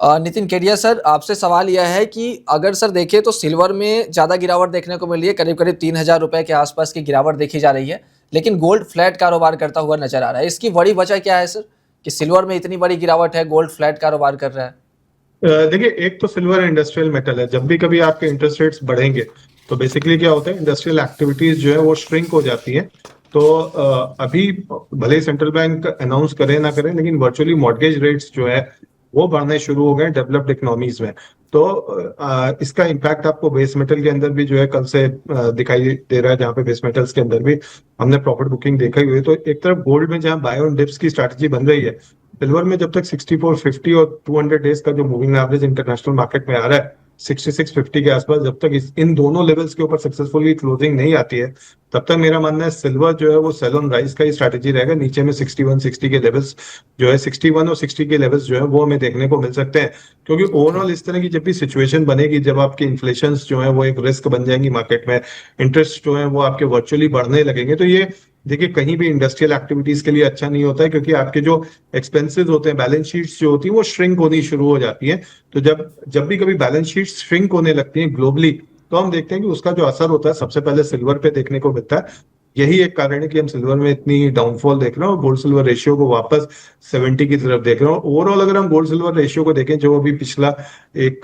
Nitin Kedia sir, आपसे सवाल यह है कि अगर सर देखें तो सिल्वर में ज़्यादा गिरावट देखने को मिल रही है, करीब-करीब 3000 रुपए के आसपास की गिरावट देखी जा रही है, लेकिन गोल्ड फ्लैट कारोबार करता हुआ नजर आ रहा है। इसकी बड़ी वजह क्या है सर, कि सिल्वर में इतनी बड़ी गिरावट है, गोल्ड फ्लैट कारोबार कर रहा है? देखिए, एक तो सिल्वर इंडस्ट्रियल मेटल है। जब भी कभी आपके इंटरेस्ट रेट्स बढ़ेंगे तो बेसिकली क्या होता है, इंडस्ट्रियल एक्टिविटीज जो है वो श्रिंक हो जाती है। तो अभी भले ही सेंट्रल बैंक अनाउंस करे ना करे, लेकिन वर्चुअली मॉर्गेज रेट्स जो है वो बढ़ने शुरू हो गए डेवलप्ड इकोनॉमीज में। तो इसका इम्पैक्ट आपको बेस मेटल के अंदर भी जो है कल से दिखाई दे रहा है, जहाँ पे बेस मेटल्स के अंदर भी हमने प्रॉफिट बुकिंग देखा ही हुई है। तो एक तरफ गोल्ड में जहाँ बाय ऑन डिप्स की स्ट्रैटेजी बन रही है, सिल्वर में जब तक 6450 और 200 डेज का जो मूविंग एवरेज इंटरनेशनल मार्केट में आ रहा है 6650 के आसपास, जब तक इन दोनों लेवल्स के ऊपर सक्सेसफुली क्लोजिंग नहीं आती है, तब तक मेरा मानना है सिल्वर जो है वो सेल ऑन राइज का ही स्ट्रैटेजी रहेगा। नीचे में 6160 के लेवल्स जो है, 61 और 60 के लेवल्स जो है वो हमें देखने को मिल सकते हैं। क्योंकि ओवरऑल इस तरह की जब भी सिचुएशन बनेगी, जब आपकी इन्फ्लेशन जो है वो एक रिस्क बन जाएंगी मार्केट में, इंटरेस्ट जो है वो आपके वर्चुअली बढ़ने लगेंगे, तो ये देखिए कहीं भी इंडस्ट्रियल एक्टिविटीज के लिए अच्छा नहीं होता है। क्योंकि आपके जो एक्सपेंसेस होते हैं, बैलेंस शीट्स जो होती है वो श्रिंक होनी शुरू हो जाती है। तो जब जब भी कभी बैलेंस शीट्स श्रिंक होने लगती हैं ग्लोबली, तो हम देखते हैं कि उसका जो असर होता है सबसे पहले सिल्वर पे देखने को मिलता है। यही एक कारण है कि हम सिल्वर में इतनी डाउनफॉल देख रहे हैं और गोल्ड सिल्वर रेशियो को वापस 70 की तरफ देख रहे हैं। ओवरऑल अगर हम गोल्ड सिल्वर रेशियो को देखें, जो अभी पिछला एक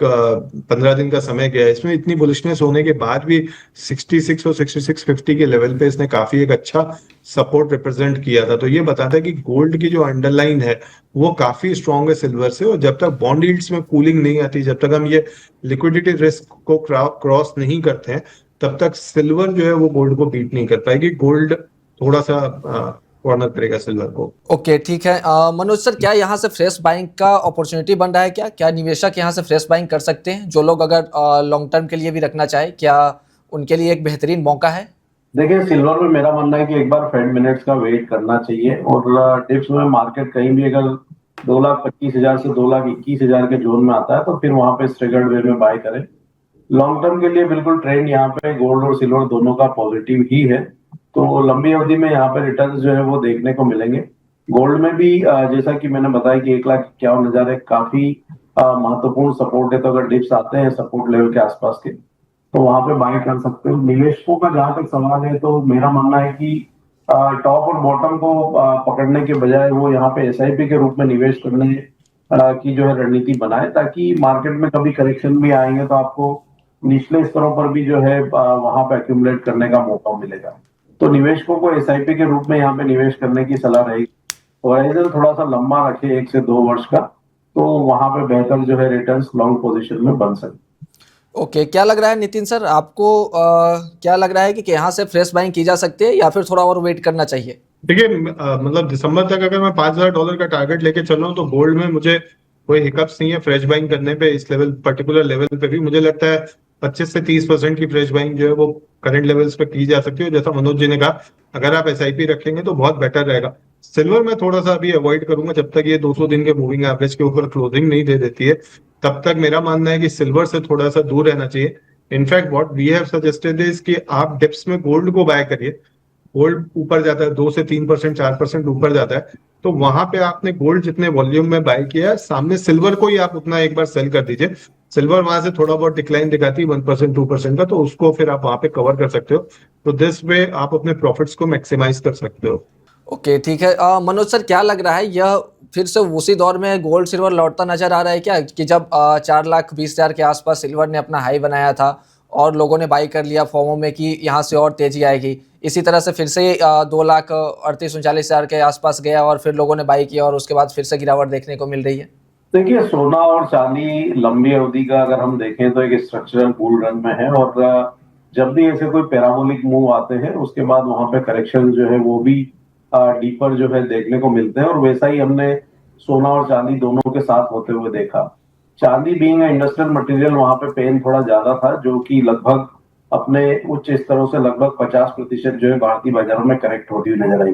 15 दिन का समय गया है, इसमें इतनी बुलिशनेस होने के बाद भी 66 और 6650 के लेवल पे इसने काफी एक अच्छा सपोर्ट रिप्रेजेंट किया था। तो ये बताता है कि गोल्ड की जो अंडरलाइन है वो काफी स्ट्रांग है सिल्वर से। और जब तक बॉन्ड यील्ड्स में कूलिंग नहीं आती, जब तक हम ये लिक्विडिटी रिस्क को क्रॉस नहीं करते हैं, तब तक सिल्वर जो है वो गोल्ड को बीट नहीं कर पाएगी। गोल्ड थोड़ा सा कॉर्नर करेगा सिल्वर को। ओके, ठीक है। मनोज सर, क्या यहाँ से फ्रेश बाइंग का अपॉर्चुनिटी बन रहा है? क्या निवेशक यहाँ से फ्रेश बाइंग कर सकते हैं? जो लोग अगर लॉन्ग टर्म के लिए भी रखना चाहे, क्या उनके लिए एक बेहतरीन मौका है? देखिए, सिल्वर में मेरा मानना है कि एक बार फेड मिनट्स का वेट करना चाहिए, और डिप्स में मार्केट कहीं भी अगर 2,25,000 से 2,21,000 के जोन में आता है तो फिर वहां पे स्ट्रेगर्ड वे में बाय करें। लॉन्ग टर्म के लिए बिल्कुल ट्रेंड यहाँ पे गोल्ड और सिल्वर दोनों का पॉजिटिव ही है, तो लंबी अवधि में यहाँ पे रिटर्न जो है वो देखने को मिलेंगे। गोल्ड में भी जैसा कि मैंने बताया कि 1,51,000 एक काफी महत्वपूर्ण सपोर्ट है। तो अगर डिप्स आते हैं सपोर्ट लेवल के आसपास के, तो वहां पे बाय कर सकते हो। निवेशकों का जहां तक सवाल है, तो मेरा मानना है कि टॉप और बॉटम को पकड़ने के बजाय वो यहाँ पे एसआईपी के रूप में निवेश करने की जो है रणनीति बनाए, ताकि मार्केट में कभी करेक्शन भी आएंगे तो आपको निचले स्तरों पर भी जो है वहां पे एक्यूमुलेट करने का मौका मिलेगा। तो निवेशकों को एसआईपी के रूप में यहाँ पे निवेश करने की सलाह रहेगी। होराइजन थोड़ा सा लंबा रखे, 1 से 2 वर्ष का, तो वहां पे बेहतर जो है रिटर्न्स लॉन्ग पोजीशन में बन सकते। ओके, क्या लग रहा है नितिन सर आपको, क्या लग रहा है कि यहाँ से फ्रेश बाइंग की जा सकती है या फिर थोड़ा और वेट करना चाहिए? देखिए, मतलब दिसंबर तक अगर मैं $5,000 का टारगेट लेके चल रहा हूँ तो गोल्ड में मुझे कोई हिकअप्स नहीं है फ्रेश बाइंग करने पे। इस लेवल पर्टिकुलर लेवल पे भी मुझे लगता है 25 से 30% की फ्रेश बाइंग जो है वो करंट लेवल्स पे की जा सकती है। जैसा मनोज जी ने कहा, अगर आप एसआईपी रखेंगे तो बहुत बेटर रहेगा। सिल्वर में थोड़ा सा अभी अवॉइड करूंगा, जब तक ये 200 दिन के मूविंग एवरेज के ऊपर क्लोजिंग नहीं दे देती है, तब तक मेरा मानना है कि सिल्वर से थोड़ा सा दूर रहना चाहिए। In fact what we have suggested is कि आप डिप्स में गोल्ड को बाय करिए। गोल्ड ऊपर जाता है 2 से 3%, 4% ऊपर जाता है, तो वहां पे आपने गोल्ड जितने वॉल्यूम में बाय किया है, सामने सिल्वर को ही आप उतना एक बार सेल कर दीजिए। सिल्वर वहां से थोड़ा बहुत डिक्लाइन दिखाती है 1% 2% का, तो उसको फिर आप वहां पे कवर कर सकते हो। तो दिस वे आप अपने प्रॉफिट्स को मैक्सिमाइज कर सकते हो। ओके, ठीक है। मनोज सर, क्या लग रहा है यह फिर से उसी दौर में गोल्ड सिल्वर लौटता नजर आ रहा है क्या, कि जब 4,20,000 के आसपास सिल्वर ने अपना हाई बनाया था और लोगों ने बाई कर लिया फॉर्मों में कि यहाँ से और तेजी आएगी, इसी तरह से फिर से 2,38,39,000 के आसपास गया और फिर लोगों ने बाई किया और उसके बाद फिर से गिरावट देखने को मिल रही है? देखिए, सोना और चांदी लंबी अवधि का अगर हम देखें तो एक स्ट्रक्चरल बुल रन में है, और जब भी ऐसे कोई पैराबोलिक मूव आते हैं उसके बाद वहां पे करेक्शन जो है वो भी डीपर जो है देखने को मिलते हैं, और वैसा ही हमने सोना और चांदी दोनों के साथ होते हुए देखा। चांदी बीइंग इंडस्ट्रियल मटेरियल, वहां पे पेन थोड़ा ज्यादा था, जो कि लगभग अपने उच्च स्तरों से लगभग 50% जो है भारतीय बाजारों में करेक्ट होती हुई नजर आई।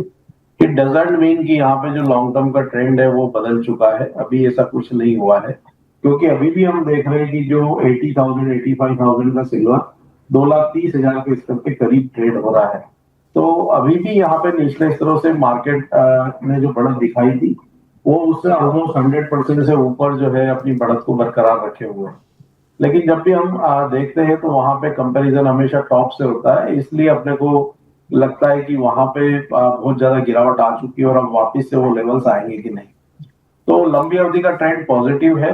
इट डजंट मीन कि यहाँ पे जो लॉन्ग टर्म का ट्रेंड है वो बदल चुका है, अभी ऐसा कुछ नहीं हुआ है। क्योंकि अभी भी हम देख रहे हैं कि जो 80,000 85,000 का सिल्वर 2,30,000 के स्तर के करीब ट्रेड हो रहा है। तो अभी भी यहाँ पे निचले स्तरों से मार्केट ने जो बढ़त दिखाई थी वो उससे ऑलमोस्ट 100% से ऊपर जो है अपनी बढ़त को बरकरार रखे हुए हैं। लेकिन जब भी हम देखते हैं तो वहां पे कंपैरिजन हमेशा टॉप से होता है, इसलिए अपने को लगता है कि वहां पे बहुत ज्यादा गिरावट आ चुकी है और अब वापस से वो लेवल्स आएंगे कि नहीं। तो लंबी अवधि का ट्रेंड पॉजिटिव है,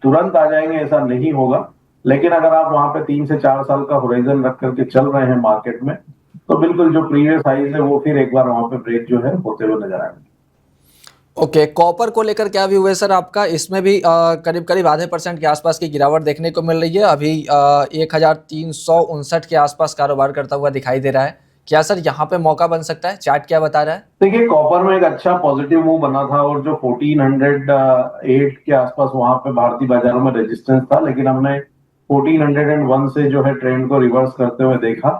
तुरंत आ जाएंगे ऐसा नहीं होगा, लेकिन अगर आप वहां पे 3 से 4 साल का होराइजन रख करके चल रहे हैं मार्केट में, तो बिल्कुल जो प्रीवियस हाइज है वो फिर एक बार वहां पे ब्रेक जो है होते हुए नजर आएंगे। ओके, कॉपर को लेकर क्या व्यू है सर आपका? इसमें भी करीब करीब आधे % के आसपास की गिरावट देखने को मिल रही है। अभी 1359 के आसपास कारोबार करता हुआ दिखाई दे रहा है। क्या सर यहाँ पे मौका बन सकता है? चार्ट क्या बता रहा है? देखिए, कॉपर में एक अच्छा पॉजिटिव मूव बना था और जो 1408 के आसपास वहां पे भारतीय बाजारों में रेजिस्टेंस था, लेकिन हमने 1401 से जो है ट्रेंड को रिवर्स करते हुए देखा।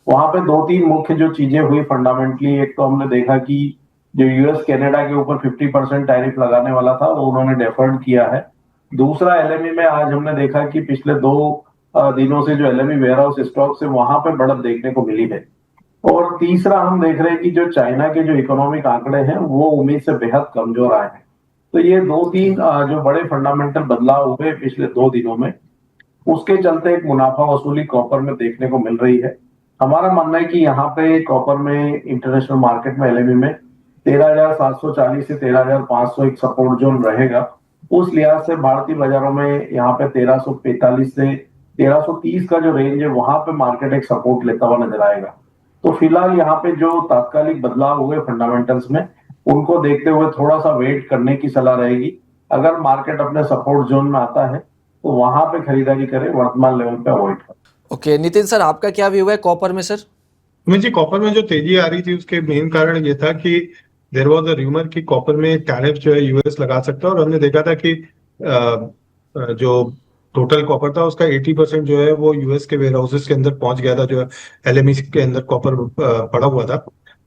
वहां पे 2-3 मुख्य जो चीजें हुई फंडामेंटली, एक तो हमने देखा कि जो यूएस कनाडा के ऊपर 50% टैरिफ लगाने वाला था वो उन्होंने डेफर्ड किया है। दूसरा, एलएमई में आज हमने देखा कि पिछले 2 दिनों से जो एलएमई वेयरहाउस स्टॉक है वहां पे बढ़त देखने को मिली है। और तीसरा, हम देख रहे हैं कि जो चाइना के जो इकोनॉमिक आंकड़े हैं वो उम्मीद से बेहद कमजोर आए हैं। तो ये 2-3 जो बड़े फंडामेंटल बदलाव हुए पिछले 2 दिनों में, उसके चलते एक मुनाफा वसूली कॉपर में देखने को मिल रही है। हमारा मानना है कि यहाँ पे कॉपर में इंटरनेशनल मार्केट में एलएमई में 13,740 से 13,500 एक सपोर्ट जोन रहेगा। उस लिहाज से भारतीय बाजारों में यहाँ पे 1345 से 1330 का जो रेंज है वहां पे मार्केट एक सपोर्ट लेता हुआ नजर आएगा। तो फिलहाल यहाँ पे जो तात्कालिक बदलाव हुए फंडामेंटल्स में, उनको देखते हुए थोड़ा सा वेट करने की सलाह रहेगी। अगर मार्केट अपने सपोर्ट जोन में आता है तो वहां पे खरीदारी करें, वर्तमान लेवल पे अवॉइड करें। ओके, नितिन सर आपका क्या व्यू है कॉपर में सर? जी, कॉपर में जो तेजी आ रही थी उसके मेन कारण ये था कि देयर वाज अ रूमर कि कॉपर में टैरिफ जो है यूएस लगा सकता है, और हमने देखा था कि जो टोटल कॉपर था उसका 80% जो है वो यूएस के वेयर हाउसेस के अंदर पहुंच गया था, जो एलएमई के अंदर कॉपर पड़ा हुआ था।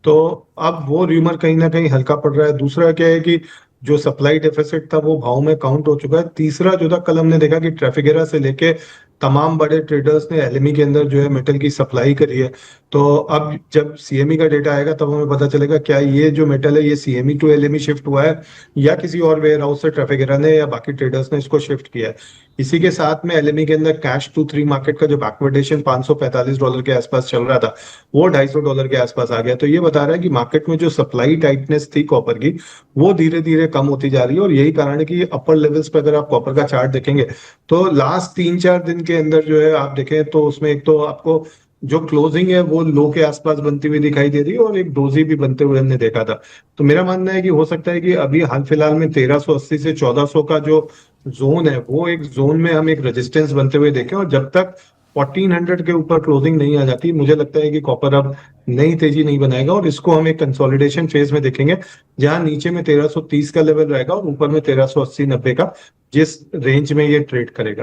तो अब वो रूमर कहीं ना कहीं हल्का पड़ रहा है। दूसरा क्या है कि जो सप्लाई डेफिसिट था वो भाव में काउंट हो चुका है। तीसरा जो था, कल हमने देखा कि ट्रैफिकेरा से लेके तमाम बड़े ट्रेडर्स ने एलएमई के अंदर जो है मेटल की सप्लाई करी है। तो अब जब सीएमई का डेटा आएगा तब हमें पता चलेगा क्या ये जो मेटल है ये सीएमई टू एलएमई शिफ्ट हुआ है या किसी और वेयर हाउस से ट्रैफिकेरा ने या बाकी ट्रेडर्स ने इसको शिफ्ट किया है। इसी के साथ में एलएमई के अंदर कैश टू 3 मार्केट का जो बैकवर्डेशन $545 के आसपास चल रहा था वो $250 के आसपास आ गया। तो ये बता रहा है कि मार्केट में जो सप्लाई टाइटनेस थी कॉपर की वो धीरे धीरे कम होती जा रही है। और यही कारण है कि अपर लेवल्स पे अगर आप कॉपर का चार्ट देखेंगे तो लास्ट 3-4 दिन के अंदर जो है आप देखें तो उसमें एक तो आपको जो क्लोजिंग है वो लो के आसपास बनती हुई दिखाई दे रही है और एक डोजी भी बनते हुए हमने देखा था। तो मेरा मानना है कि हो सकता है कि अभी हाल फिलहाल में 1380 से 1400 का जो जोन है वो एक जोन में हम एक रेजिस्टेंस बनते हुए देखें, और जब तक 1400 के ऊपर क्लोजिंग नहीं आ जाती मुझे लगता है कि कॉपर अब नई तेजी नहीं बनाएगा, और इसको हम एक कंसोलिडेशन फेज में देखेंगे जहां नीचे में 1330 का लेवल रहेगा और ऊपर में 1380-90 का, जिस रेंज में ये ट्रेड करेगा।